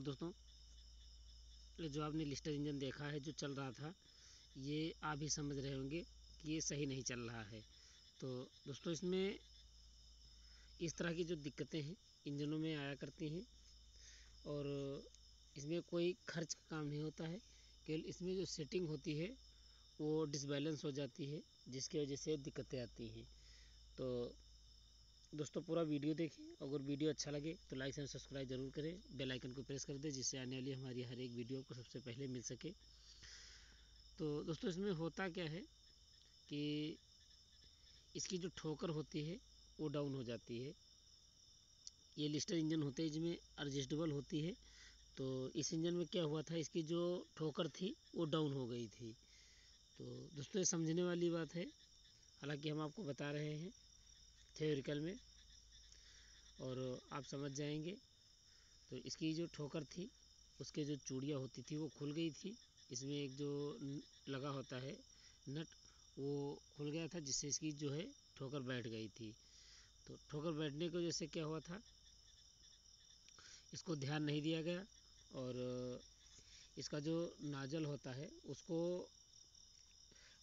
दोस्तों, ये जो आपने लिस्टर इंजन देखा है जो चल रहा था, ये आप भी समझ रहे होंगे कि ये सही नहीं चल रहा है। तो दोस्तों, इसमें इस तरह की जो दिक्कतें हैं इंजनों में आया करती हैं और इसमें कोई खर्च का काम नहीं होता है, केवल इसमें जो सेटिंग होती है वो डिसबैलेंस हो जाती है, जिसकी वजह से दिक्कतें आती हैं। तो दोस्तों, पूरा वीडियो देखें। अगर वीडियो अच्छा लगे तो लाइक एंड सब्सक्राइब जरूर करें, बेल आइकन को प्रेस कर दें, जिससे आने वाली हमारी हर एक वीडियो आपको सबसे पहले मिल सके। तो दोस्तों, इसमें होता क्या है कि इसकी जो ठोकर होती है वो डाउन हो जाती है। ये लिस्टर इंजन होते हैं जिसमें एडजस्टेबल होती है। तो इस इंजन में क्या हुआ था, इसकी जो ठोकर थी वो डाउन हो गई थी। तो दोस्तों, ये समझने वाली बात है, हालांकि हम आपको बता रहे हैं थ्योरिकल में और आप समझ जाएंगे। तो इसकी जो ठोकर थी उसके जो चूड़ियाँ होती थी वो खुल गई थी। इसमें एक जो लगा होता है नट, वो खुल गया था, जिससे इसकी जो है ठोकर बैठ गई थी। तो ठोकर बैठने की वजह से क्या हुआ था, इसको ध्यान नहीं दिया गया और इसका जो नाजल होता है उसको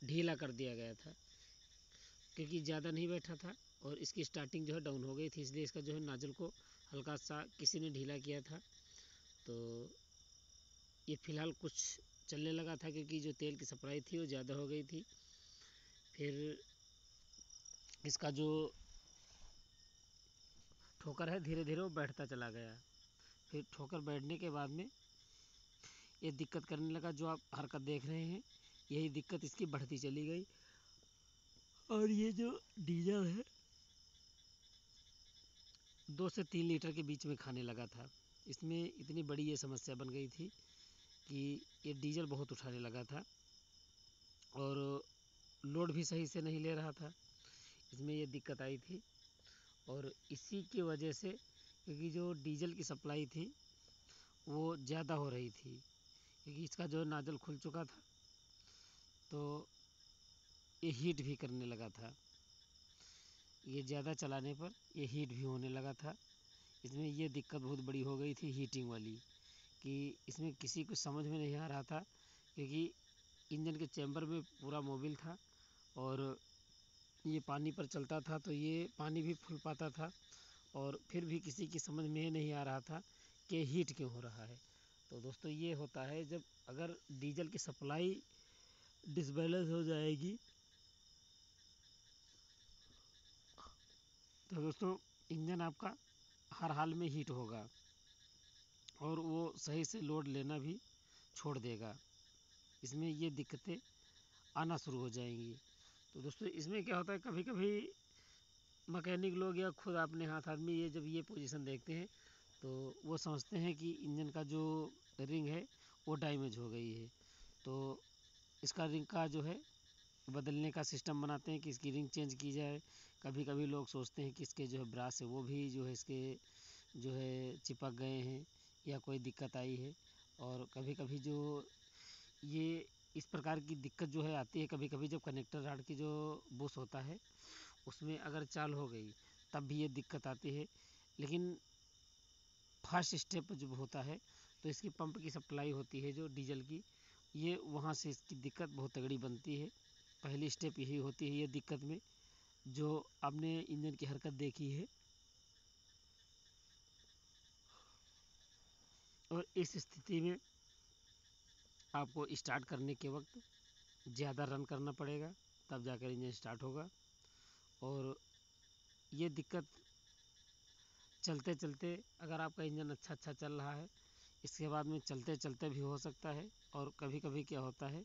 ढीला कर दिया गया था, क्योंकि ज़्यादा नहीं बैठा था और इसकी स्टार्टिंग जो है डाउन हो गई थी, इसलिए इसका जो है नाजल को हल्का सा किसी ने ढीला किया था। तो ये फ़िलहाल कुछ चलने लगा था, क्योंकि जो तेल की सप्लाई थी वो ज़्यादा हो गई थी। फिर इसका जो ठोकर है धीरे धीरे वो बैठता चला गया। फिर ठोकर बैठने के बाद में ये दिक्कत करने लगा, जो आप हरकत देख रहे हैं, यही दिक्कत इसकी बढ़ती चली गई। और ये जो डीजल है 2 से 3 लीटर के बीच में खाने लगा था। इसमें इतनी बड़ी ये समस्या बन गई थी कि ये डीजल बहुत उठाने लगा था और लोड भी सही से नहीं ले रहा था। इसमें ये दिक्कत आई थी और इसी की वजह से, क्योंकि जो डीजल की सप्लाई थी वो ज़्यादा हो रही थी, क्योंकि इसका जो नाजल खुल चुका था, तो ये हीट भी करने लगा था। ये ज़्यादा चलाने पर ये हीट भी होने लगा था। इसमें ये दिक्कत बहुत बड़ी हो गई थी हीटिंग वाली, कि इसमें किसी को समझ में नहीं आ रहा था, क्योंकि इंजन के चैम्बर में पूरा मोबिल था और ये पानी पर चलता था, तो ये पानी भी फूल पाता था और फिर भी किसी की समझ में नहीं आ रहा था कि हीट क्यों हो रहा है। तो दोस्तों, ये होता है जब अगर डीजल की सप्लाई डिसबैलेंस हो जाएगी, तो दोस्तों इंजन आपका हर हाल में हीट होगा और वो सही से लोड लेना भी छोड़ देगा। इसमें ये दिक्कतें आना शुरू हो जाएंगी। तो दोस्तों, इसमें क्या होता है, कभी कभी मैकेनिक लोग या खुद अपने हाथ आदमी ये जब ये पोजीशन देखते हैं तो वो समझते हैं कि इंजन का जो रिंग है वो डैमेज हो गई है। तो इसका रिंग का जो है बदलने का सिस्टम बनाते हैं कि इसकी रिंग चेंज की जाए। कभी कभी लोग सोचते हैं कि इसके जो है ब्रास है वो भी जो है इसके जो है चिपक गए हैं या कोई दिक्कत आई है। और कभी कभी जो ये इस प्रकार की दिक्कत जो है आती है, कभी कभी जब कनेक्टर राड की जो बुश होता है उसमें अगर चाल हो गई तब भी ये दिक्कत आती है। लेकिन फर्स्ट स्टेप जब होता है तो इसकी पंप की सप्लाई होती है जो डीजल की, ये वहाँ से इसकी दिक्कत बहुत तगड़ी बनती है। पहली स्टेप यही होती है ये दिक्कत में, जो आपने इंजन की हरकत देखी है। और इस स्थिति में आपको स्टार्ट करने के वक्त ज़्यादा रन करना पड़ेगा, तब जाकर इंजन स्टार्ट होगा। और ये दिक्कत चलते चलते, अगर आपका इंजन अच्छा चल रहा है, इसके बाद में चलते चलते भी हो सकता है। और कभी कभी क्या होता है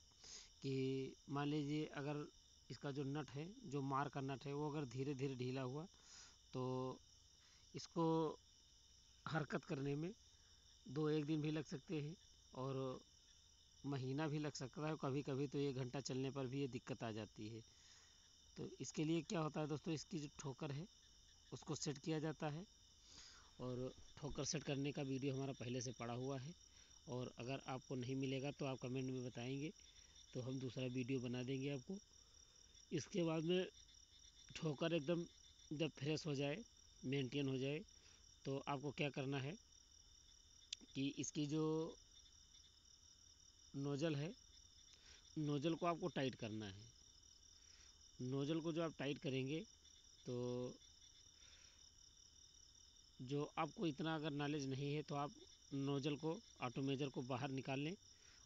कि मान लीजिए अगर इसका जो नट है, जो मार का नट है, वो अगर धीरे धीरे ढीला हुआ तो इसको हरकत करने में 2-1 दिन भी लग सकते हैं और महीना भी लग सकता है। कभी कभी तो 1 घंटा चलने पर भी ये दिक्कत आ जाती है। तो इसके लिए क्या होता है दोस्तों, इसकी जो ठोकर है उसको सेट किया जाता है और ठोकर सेट करने का वीडियो हमारा पहले से पड़ा हुआ है। और अगर आपको नहीं मिलेगा तो आप कमेंट में बताएंगे, तो हम दूसरा वीडियो बना देंगे आपको। इसके बाद में ठोकर एकदम जब फ्रेश हो जाए, मेंटेन हो जाए, तो आपको क्या करना है, कि इसकी जो नोज़ल है, नोज़ल को आपको टाइट करना है। नोज़ल को जो आप टाइट करेंगे तो जो आपको इतना अगर नॉलेज नहीं है तो आप नोज़ल को, ऑटो मेजर को बाहर निकाल लें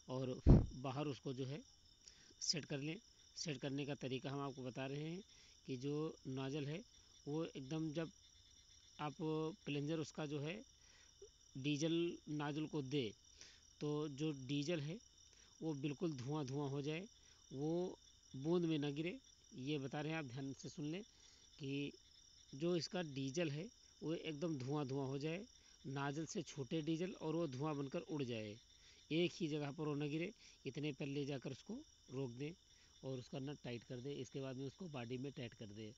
और बाहर उसको जो है सेट कर लें। सेट करने का तरीका हम आपको बता रहे हैं कि जो नोज़ल है वो एकदम, जब आप प्लंजर उसका जो है डीजल नोज़ल को दे तो जो डीजल है वो बिल्कुल धुआं धुआं हो जाए, वो बूंद में ना गिरे। ये बता रहे हैं, आप ध्यान से सुन लें कि जो इसका डीजल है वो एकदम धुआं धुआं हो जाए, नाजल से छूटे डीजल और वो धुआं बनकर उड़ जाए, एक ही जगह पर वो न गिरे। इतने पर ले जाकर उसको रोक दें और उसका नट टाइट कर दें। इसके बाद में उसको बॉडी में टाइट कर दें।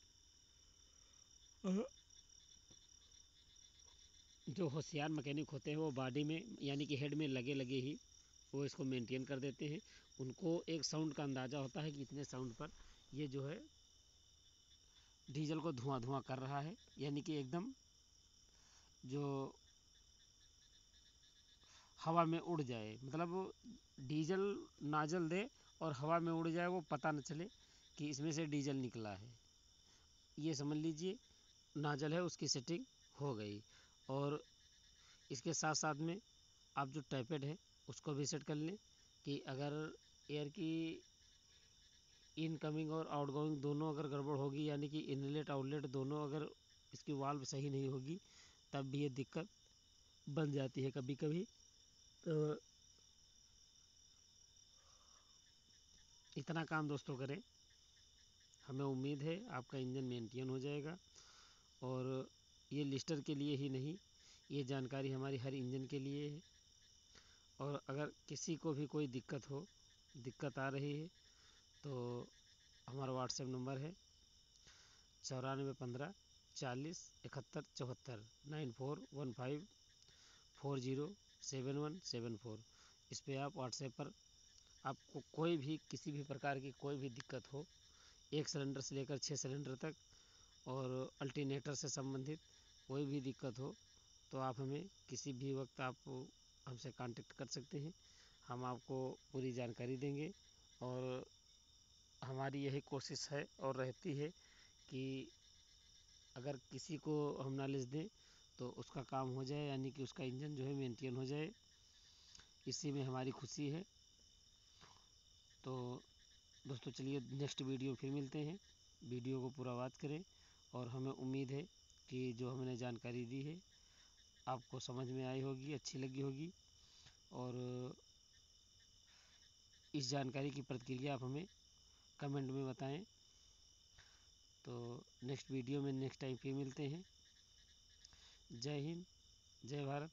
जो होशियार मैकेनिक होते हैं वो बॉडी में यानी कि हेड में लगे लगे ही वो इसको मेंटेन कर देते हैं। उनको एक साउंड का अंदाज़ा होता है कि इतने साउंड पर ये जो है डीजल को धुआं धुआं कर रहा है, यानी कि एकदम जो हवा में उड़ जाए, मतलब डीजल नाजल दे और हवा में उड़ जाए, वो पता न चले कि इसमें से डीजल निकला है। ये समझ लीजिए नाजल है उसकी सेटिंग हो गई। और इसके साथ साथ में आप जो टैपेड है उसको भी सेट कर लें कि अगर एयर की इनकमिंग और आउटगोइंग दोनों अगर गड़बड़ होगी, यानी कि इनलेट आउटलेट दोनों अगर इसकी वाल्व सही नहीं होगी, तब भी ये दिक्कत बन जाती है कभी कभी। तो इतना काम दोस्तों करें, हमें उम्मीद है आपका इंजन मेंटेन हो जाएगा। और ये लिस्टर के लिए ही नहीं, ये जानकारी हमारी हर इंजन के लिए है। और अगर किसी को भी कोई दिक्कत आ रही है तो हमारा व्हाट्सएप नंबर है 9415407174 9415407174। इस पर आप व्हाट्सएप पर आपको कोई भी किसी भी प्रकार की कोई भी दिक्कत हो, 1 सिलेंडर से लेकर 6 सिलेंडर तक और अल्टरनेटर से संबंधित कोई भी दिक्कत हो, तो आप हमें किसी भी वक्त आप हमसे कांटेक्ट कर सकते हैं। हम आपको पूरी जानकारी देंगे और हमारी यही कोशिश है और रहती है कि अगर किसी को हम नॉलेज दें तो उसका काम हो जाए, यानी कि उसका इंजन जो है मेंटेन हो जाए। इसी में हमारी खुशी है। तो दोस्तों चलिए नेक्स्ट वीडियो फिर मिलते हैं। वीडियो को पूरा वॉच करें और हमें उम्मीद है कि जो हमने जानकारी दी है आपको समझ में आई होगी, अच्छी लगी होगी। और इस जानकारी की प्रतिक्रिया आप हमें कमेंट में बताएं। तो नेक्स्ट वीडियो में नेक्स्ट टाइम फिर मिलते हैं। जय हिंद, जय भारत।